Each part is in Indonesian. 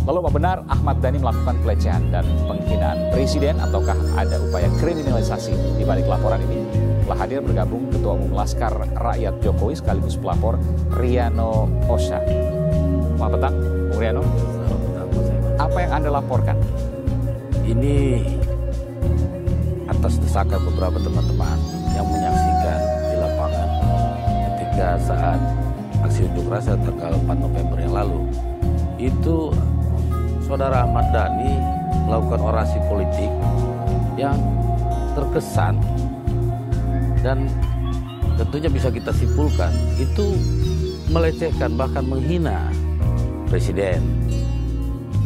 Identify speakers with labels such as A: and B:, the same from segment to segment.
A: Lalu apa benar Ahmad Dhani melakukan pelecehan dan penghinaan presiden ataukah ada upaya kriminalisasi di balik laporan ini? Telah hadir bergabung Ketua Umum Laskar Rakyat Jokowi sekaligus pelapor Riano Osha. Selamat petang, Bung Riano.
B: Selamat petang, Mas Aiman.
A: Apa yang Anda laporkan?
B: Ini atas desakan beberapa teman-teman yang menyaksikan di lapangan ketika saat aksi unjuk rasa tanggal 4 November yang lalu. Itu Saudara Ahmad Dhani melakukan orasi politik yang terkesan dan tentunya bisa kita simpulkan itu melecehkan bahkan menghina presiden.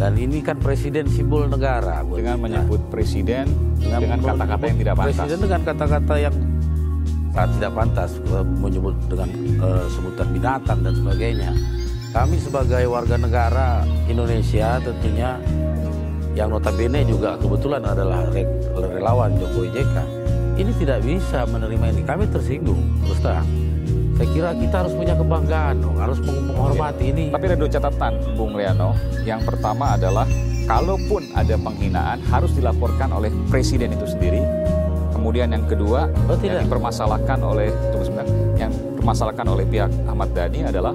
B: Dan ini kan presiden simbol negara.
A: Dengan menyebut presiden dengan kata-kata yang tidak pantas.
B: Presiden dengan kata-kata yang sangat tidak pantas, menyebut dengan sebutan binatang dan sebagainya. Kami sebagai warga negara Indonesia tentunya yang notabene juga kebetulan adalah relawan Jokowi JK. Ini tidak bisa menerima ini. Kami tersinggung, terus terang. Saya kira kita harus punya kebanggaan dong, harus menghormati ini.
A: Tapi ada dua catatan, Bung Riano. Yang pertama adalah, kalaupun ada penghinaan harus dilaporkan oleh presiden itu sendiri. Kemudian yang kedua, yang dipermasalahkan oleh, yang dipermasalahkan oleh pihak Ahmad Dhani adalah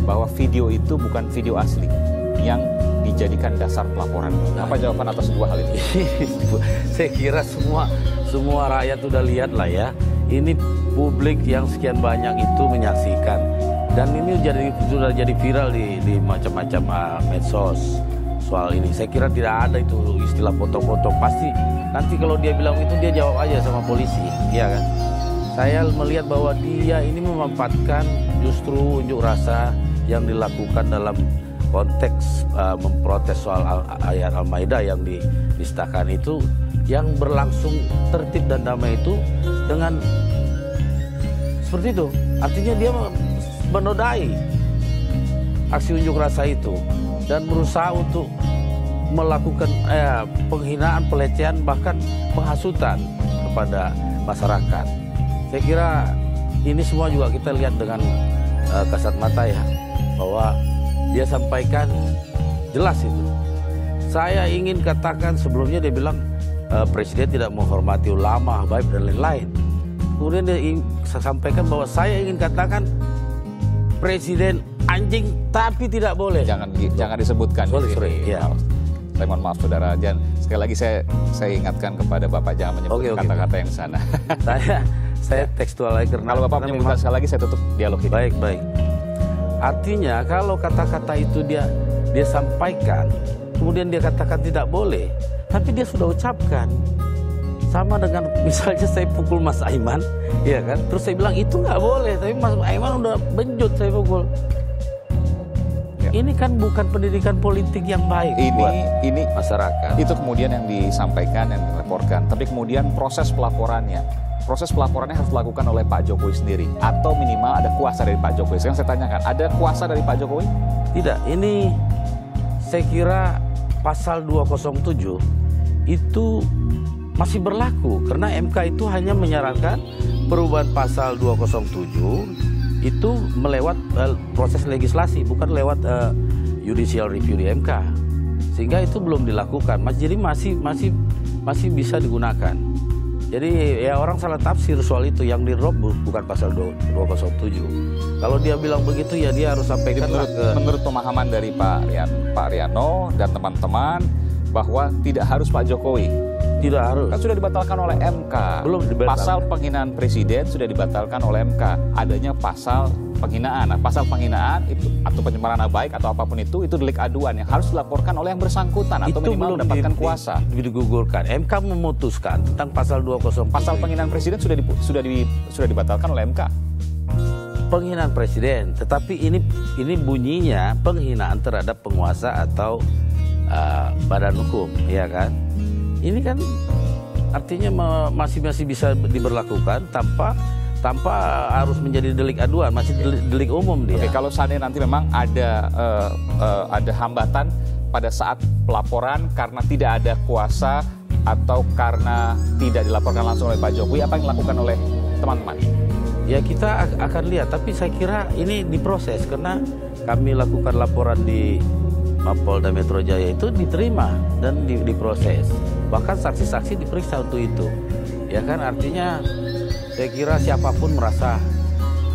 A: bahwa video itu bukan video asli yang dijadikan dasar pelaporan. Apa jawaban atas dua hal ini?
B: Saya kira semua rakyat sudah lihat lah ya. Ini publik yang sekian banyak itu menyaksikan, dan ini sudah jadi viral di macam-macam medsos soal ini. Saya kira tidak ada itu istilah potong-potong. Pasti nanti kalau dia bilang itu dia jawab aja sama polisi, iya kan? Saya melihat bahwa dia ini memanfaatkan justru unjuk rasa yang dilakukan dalam konteks memprotes soal ayat Al-Maidah yang dinistakan itu, yang berlangsung tertib dan damai itu dengan seperti itu. Artinya dia menodai aksi unjuk rasa itu dan berusaha untuk melakukan penghinaan, pelecehan, bahkan penghasutan kepada masyarakat. Saya kira ini semua juga kita lihat dengan kasat mata ya, bahwa dia sampaikan jelas itu. Saya ingin katakan sebelumnya dia bilang presiden tidak menghormati ulama, baik dan lain-lain. Kemudian dia sampaikan bahwa saya ingin katakan presiden anjing tapi tidak boleh.
A: Jangan disebutkan.
B: Sorry, ya.
A: Saya mohon maaf saudara, dan sekali lagi saya ingatkan kepada Bapak jangan menyebut kata-kata yang sana.
B: Saya tekstualnya karena
A: kalau Bapak menyebutkan sekali lagi saya tutup dialog ini.
B: Baik. Artinya kalau kata-kata itu dia sampaikan, kemudian dia katakan tidak boleh, tapi dia sudah ucapkan. Sama dengan misalnya saya pukul Mas Aiman, ya kan? Terus saya bilang itu nggak boleh, tapi Mas Aiman udah benjut saya pukul. Ya. Ini kan bukan pendidikan politik yang baik buat masyarakat.
A: Itu kemudian yang disampaikan, yang dilaporkan. Tapi kemudian proses pelaporannya harus dilakukan oleh Pak Jokowi sendiri, atau minimal ada kuasa dari Pak Jokowi. Sekarang saya tanyakan, ada kuasa dari Pak Jokowi?
B: Tidak, ini saya kira pasal 207 itu masih berlaku karena MK itu hanya menyarankan perubahan pasal 207 itu melewat proses legislasi, bukan lewat judicial review di MK, sehingga itu belum dilakukan. Jadi masih bisa digunakan. Jadi ya orang salah tafsir soal itu, yang di-drop bukan pasal 207. Kalau dia bilang begitu ya dia harus sampaikan
A: menurut pemahaman dari Pak Riano dan teman-teman bahwa tidak harus Pak Jokowi.
B: Tidak harus.
A: Kan sudah dibatalkan oleh MK.
B: Belum dibatalkan.
A: Pasal penghinaan presiden sudah dibatalkan oleh MK. Adanya pasal penghinaan. Nah, pasal penghinaan itu atau pencemaran nama baik atau apapun itu delik aduan yang harus dilaporkan oleh yang bersangkutan atau minimal mendapatkan kuasa.
B: Digugurkan. MK memutuskan tentang pasal 207.
A: Pasal penghinaan presiden sudah dibatalkan oleh MK.
B: Penghinaan presiden, tetapi ini bunyinya penghinaan terhadap penguasa atau badan hukum, ya kan? Ini kan artinya masih bisa diberlakukan tanpa harus menjadi delik aduan, masih delik umum dia.
A: Oke, kalau seandainya nanti memang ada hambatan pada saat pelaporan karena tidak ada kuasa atau karena tidak dilaporkan langsung oleh Pak Jokowi, apa yang dilakukan oleh teman-teman?
B: Ya kita akan lihat, tapi saya kira ini diproses karena kami lakukan laporan di Mapolda Metro Jaya itu diterima dan diproses. Bahkan saksi-saksi diperiksa untuk itu. Ya kan, artinya saya kira siapapun merasa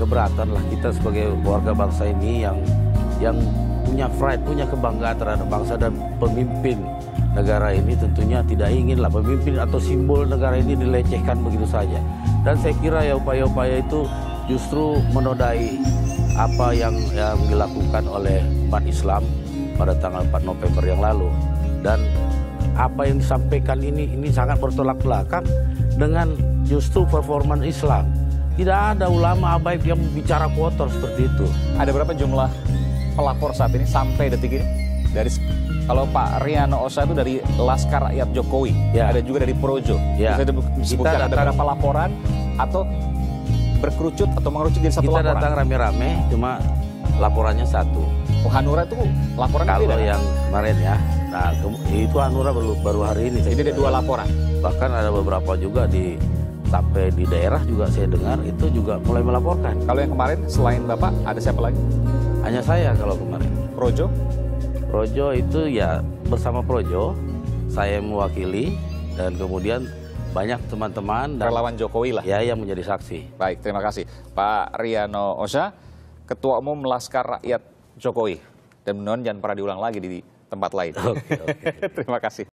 B: keberatan lah, kita sebagai warga bangsa ini yang punya pride, punya kebanggaan terhadap bangsa dan pemimpin negara ini tentunya tidak ingin lah pemimpin atau simbol negara ini dilecehkan begitu saja. Dan saya kira ya upaya-upaya itu justru menodai apa yang dilakukan oleh umat Islam pada tanggal 4 November yang lalu. Dan apa yang disampaikan ini sangat bertolak belakang dengan justru performan Islam. Tidak ada ulama habaib yang bicara kotor seperti itu.
A: Ada berapa jumlah pelapor saat ini sampai detik ini? Dari kalau Pak Riano Osa itu dari Laskar Rakyat Jokowi,
B: ya.
A: Ada juga dari Projo.
B: Ya.
A: Bisa disebutkan ada berapa laporan atau berkerucut atau mengerucut jadi satu laporan?
B: Kita datang rame-rame, cuma laporannya satu.
A: Oh, Hanura itu laporan
B: kalau
A: beda?
B: Yang kemarin ya. Nah, itu Hanura baru hari ini.
A: Jadi ada 2 laporan.
B: Bahkan ada beberapa juga sampai di daerah juga saya dengar itu juga mulai melaporkan.
A: Kalau yang kemarin selain Bapak ada siapa lagi?
B: Hanya saya kalau kemarin.
A: Projo?
B: Projo itu ya bersama Projo saya mewakili dan kemudian banyak teman-teman dan
A: Relawan Jokowi lah.
B: Ya, yang menjadi saksi.
A: Baik, terima kasih. Pak Riano Osa, Ketua Umum Laskar Rakyat Jokowi. Dan mudah-mudahan jangan pernah diulang lagi di tempat lain.
B: Oke.
A: Terima kasih.